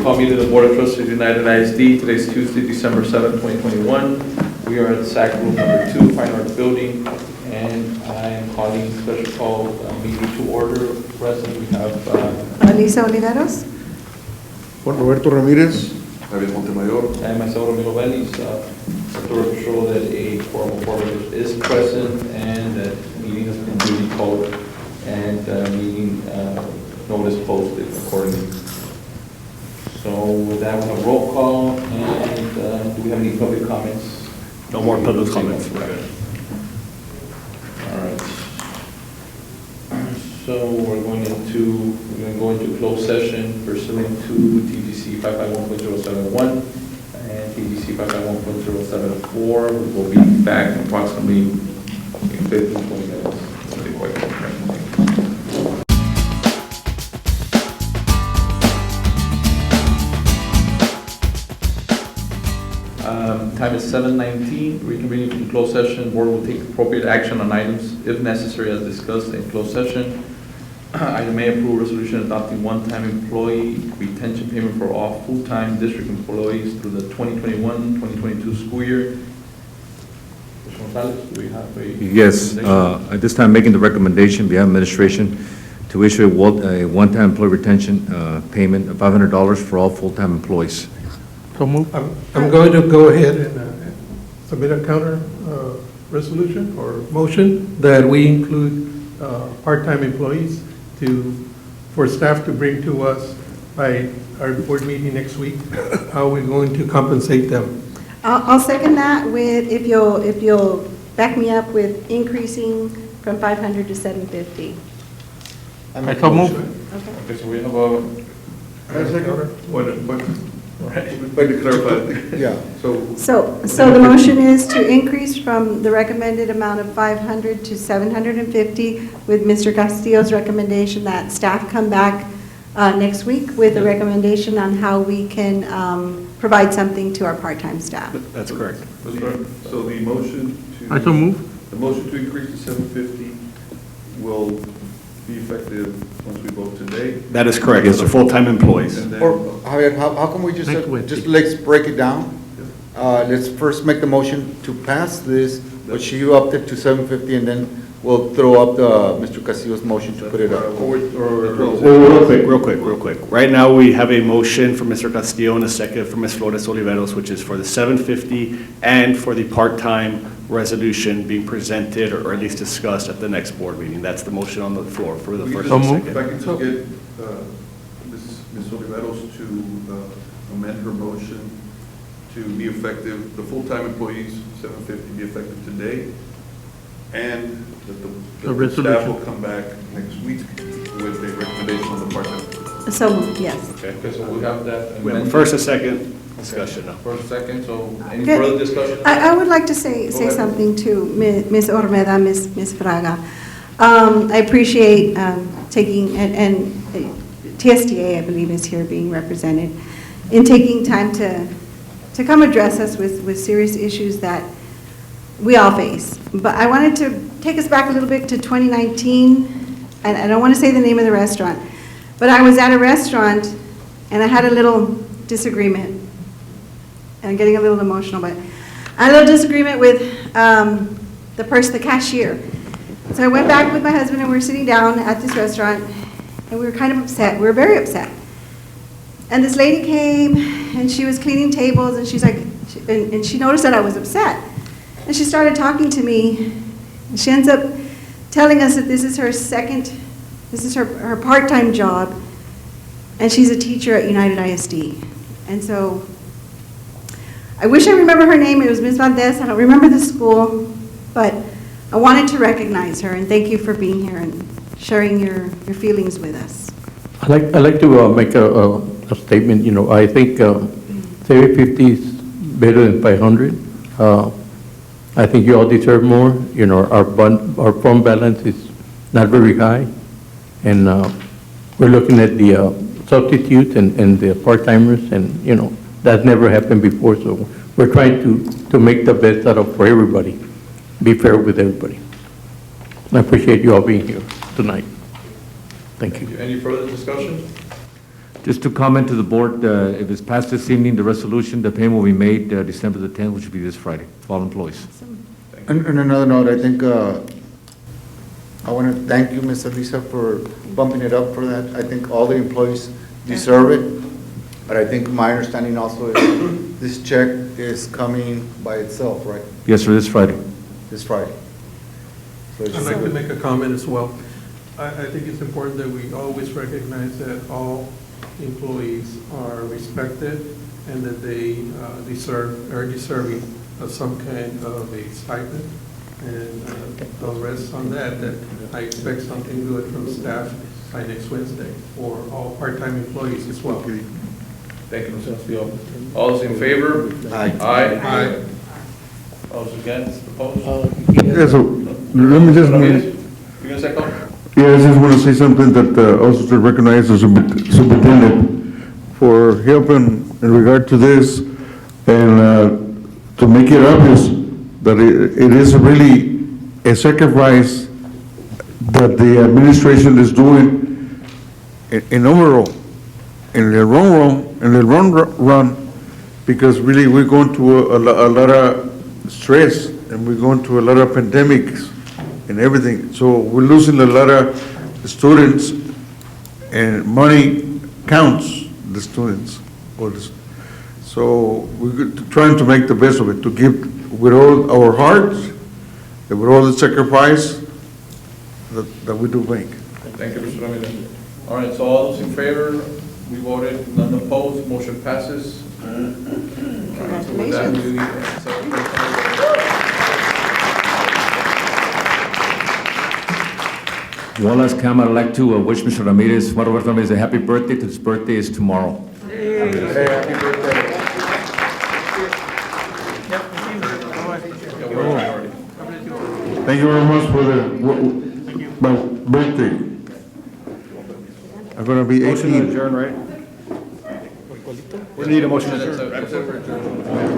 call meeting of the Board of Trustees of United ISD. Today's Tuesday, December 7th, 2021. We are at SAC Room number 2, Fine Arts Building, and I am calling special call meeting to order. Present, we have Lisa Oliveros. Juan Roberto Ramírez. Javier Montemayor. and myself, Ramiro Vélez, to ensure that a formal board is present and that meeting has been duly called and meeting notice posted accordingly. So with that, we have roll call, and do we have any public comments? No more public comments. We're good. All right. So we're going to go into closed session pursuant to TGC 551.071 and TGC 551.074. We will be back in approximately 15-20 minutes. It'll be quite quick. Time is 7:19, reconvening from closed session. Board will take appropriate action on items if necessary as discussed in closed session. Item A, approve resolution adopting one-time employee retention payment for all full-time district employees through the 2021-2022 school year. Mr. Gonzalez, do we have a? Yes, recommendation? at this time, making the recommendation, behalf of administration, to issue a one-time employee retention payment of $500 for all full-time employees. So move. I'm going to go ahead and submit a counter resolution or motion that we include part-time employees for staff to bring to us by our board meeting next week, how we're going to compensate them. I'll second that with, if you'll back me up with increasing from 500 to 750. I so move. Okay. Okay, so we have a. I'd like to clarify. Yeah, So the motion is to increase from the recommended amount of 500 to 750 with Mr. Castillo's recommendation that staff come back next week with a recommendation on how we can provide something to our part-time staff. That's correct. so the motion to. I so move. The motion to increase to 750 will be effective once we vote today. That is correct. It's the full-time employees. And then, Or, Javier, how can we just let's break it down? Let's first make the motion to pass this, but she upped it to 750, and then we'll throw up Mr. Castillo's motion to put it up. Real quick. Right now, we have a motion for Mr. Castillo and a second for Ms. Flores Oliveros, which is for the 750 and for the part-time resolution being presented or at least discussed at the next board meeting. That's the motion on the floor for the first and If second. I can just get Ms. Oliveros to amend her motion to be effective, the full-time employees, 750, be effective today, and that the staff will come back next week with a recommendation on the part-time. So moved, yes. Okay. Okay, so we have that. We have a first and second discussion now. First, second, so any Okay. further discussion? I would like to say Go ahead. something to Ms. Ormeda, Ms. Fraga. I appreciate taking, and TSDA, I believe, is here being represented, in taking time to come address us with serious issues that we all face. But I wanted to take us back a little bit to 2019, and I don't want to say the name of the restaurant, but I was at a restaurant and I had a little disagreement. And I'm getting a little emotional, but I had a little disagreement with the cashier. So I went back with my husband and we were sitting down at this restaurant and we were kind of upset. We were very upset. And this lady came and she was cleaning tables and she's like, and she noticed that I was upset. And she started talking to me. And she ends up telling us that this is her her part-time job, and she's a teacher at United ISD. And so I wish I remember her name. It was Ms. Valdez. I don't remember the school, but I wanted to recognize her and thank you for being here and sharing your feelings with us. I'd like to make a statement. You know, I think 750 is better than 500. I think you all deserve more. You know, our fund balance is not very high, and we're looking at the substitutes and the part-timers, and you know that never happened before. So we're trying to make the best out of for everybody, be fair with everybody. I appreciate you all being here tonight. Thank you. Any further discussion? Just to comment to the board, if it's passed this evening, the resolution, the payment will be made December the 10th, which will be this Friday, for all employees. And another note, I think, I want to thank you, Ms. Elisa, for bumping it up for that. I think all the employees deserve it, but I think my understanding also is this check is coming by itself, right, Yes, sir, this Friday. this Friday. So I'd it's- like to make a comment as well. I think it's important that we always recognize that all employees are respected and that they are deserving of some kind of a stipend. And I'll rest on that I expect something good from staff by next Wednesday for all part-time employees as well. Thank you, Mr. Castillo. All those in favor? Aye. Aye. All those against, opposed? Yes, so, let me just, Ramirez, you gonna say something? yeah, I just want to say something that also to recognize the superintendent for helping in regard to this and to make it obvious that it is really a sacrifice that the administration is doing in overall, in the long run, because really we're going through a lot of stress and we're going through a lot of pandemics and everything. So we're losing a lot of students, and money counts the students. So we're trying to make the best of it, to give with all our hearts, and with all the sacrifice that we do make. Thank you, Mr. Ramirez. All right, so all those in favor, we voted, none opposed, motion passes. Congratulations. One last comment, I'd like to wish Mr. Ramirez, Juan Roberto Ramirez, a happy birthday. His birthday is tomorrow. Hey, happy birthday. Thank you very much for my birthday. I'm gonna be Motion to 18. adjourn, right? We need a motion to adjourn. That's it.